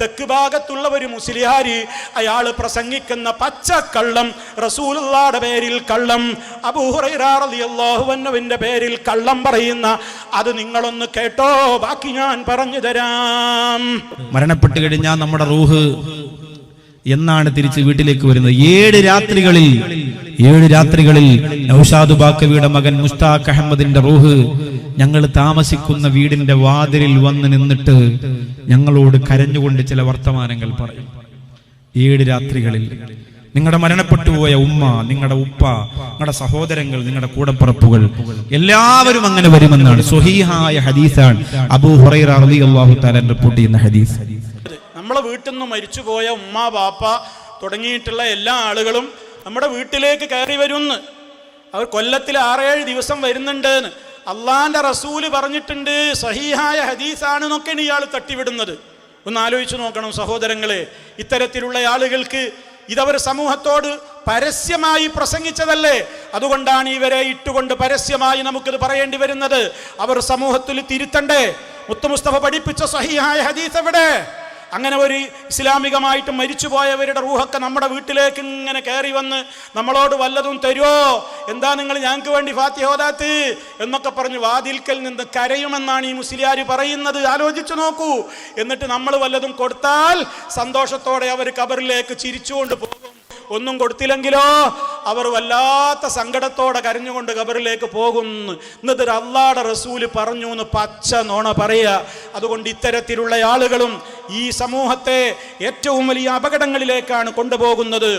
തെക്ക് ഭാഗത്തുള്ള ഒരു മുസ്ലിയാരി, അയാൾ പ്രസംഗിക്കുന്ന പച്ചക്കള്ളം, റസൂലുള്ളാഹിയുടെ പേരിൽ കള്ളം, അബൂ ഹുറൈറ റളിയല്ലാഹു അൻഹുവിന്റെ പേരിൽ കള്ളം പറയുന്ന അത് നിങ്ങളൊന്ന് കേട്ടോ, ബാക്കി ഞാൻ പറഞ്ഞു തരാം. മരണപ്പെട്ട് കഴിഞ്ഞാൽ നമ്മുടെ റൂഹ് എന്നാണ് തിരിച്ച് വീട്ടിലേക്ക് വരുന്നത്? 7 രാത്രികളിൽ നൗഷാദ് ബാക്കവിയുടെ മകൻ മുസ്താഖ് അഹമ്മദിന്റെ റൂഹ് ഞങ്ങൾ താമസിക്കുന്ന വീടിന്റെ വാതിലിൽ വന്ന് നിന്നിട്ട് ഞങ്ങളോട് കരഞ്ഞുകൊണ്ട് ചില വർത്തമാനങ്ങൾ പറയും. 7 രാത്രികളിൽ നിങ്ങളുടെ മരണപ്പെട്ടു പോയ ഉമ്മ, നിങ്ങളുടെ ഉപ്പ, നിങ്ങളുടെ സഹോദരങ്ങൾ, നിങ്ങളുടെ കൂടപ്പിറപ്പുകൾ എല്ലാവരും അങ്ങനെ വരുമെന്നാണ് സ്വഹീഹായ ഹദീസാണ്. അബൂ ഹുറൈറ റളിയല്ലാഹു തആല റിപ്പോർട്ട് ചെയ്യുന്ന ഹദീസ്. നമ്മളെ വീട്ടിൽ നിന്ന് മരിച്ചുപോയ ഉമ്മ, ബാപ്പ തുടങ്ങിയിട്ടുള്ള എല്ലാ ആളുകളും നമ്മുടെ വീട്ടിലേക്ക് കയറി വരുമെന്ന്. അവർ കൊല്ലത്തിൽ 6-7 ദിവസം വരുന്നുണ്ട് എന്ന് അള്ളാന്റെ റസൂല് പറഞ്ഞിട്ടുണ്ട്, സഹീഹായ ഹദീസാണെന്നൊക്കെയാണ് ഇയാൾ തട്ടിവിടുന്നത്. ഒന്ന് ആലോചിച്ചു നോക്കണം സഹോദരങ്ങളെ. ഇത്തരത്തിലുള്ള ആളുകൾക്ക് ഇതവർ സമൂഹത്തോട് പരസ്യമായി പ്രസംഗിച്ചതല്ലേ, അതുകൊണ്ടാണ് ഇവരെ ഇട്ടുകൊണ്ട് പരസ്യമായി നമുക്കിത് പറയേണ്ടി വരുന്നത്. അവർ സമൂഹത്തിൽ തിരുത്തണ്ടേ? മുത്ത് മുസ്തഫ പഠിപ്പിച്ച സഹീഹായ ഹദീസ് എവിടെ? അങ്ങനെ ഒരു ഇസ്ലാമികമായിട്ട് മരിച്ചുപോയവരുടെ റൂഹൊക്കെ നമ്മുടെ വീട്ടിലേക്ക് ഇങ്ങനെ കയറി വന്ന് നമ്മളോട് വല്ലതും തരുമോ, എന്താ നിങ്ങൾ ഞങ്ങൾക്ക് വേണ്ടി ഫാത്തിഹ ഓതാത്ത് എന്നൊക്കെ പറഞ്ഞ് വാതിൽക്കൽ നിന്ന് കരയുമെന്നാണ് ഈ മുസ്ലിയാർ പറയുന്നത്. ആലോചിച്ചു നോക്കൂ. എന്നിട്ട് നമ്മൾ വല്ലതും കൊടുത്താൽ സന്തോഷത്തോടെ അവർ ഖബറിലേക്ക് ചിരിച്ചുകൊണ്ട് പോകും. ഒന്നും കൊടുത്തില്ലെങ്കിലോ അവർ വല്ലാത്ത സങ്കടത്തോടെ കരഞ്ഞുകൊണ്ട് ഖബറിലേക്ക് പോകുന്നു. എന്നിട്ട് അള്ളാഹുവിന്റെ റസൂല് പറഞ്ഞു എന്ന് പച്ച നോണ പറയുക. അതുകൊണ്ട് ഇത്തരത്തിലുള്ള ആളുകളും ഈ സമൂഹത്തെ ഏറ്റവും വലിയ അപകടങ്ങളിലേക്കാണ് കൊണ്ടുപോകുന്നത്.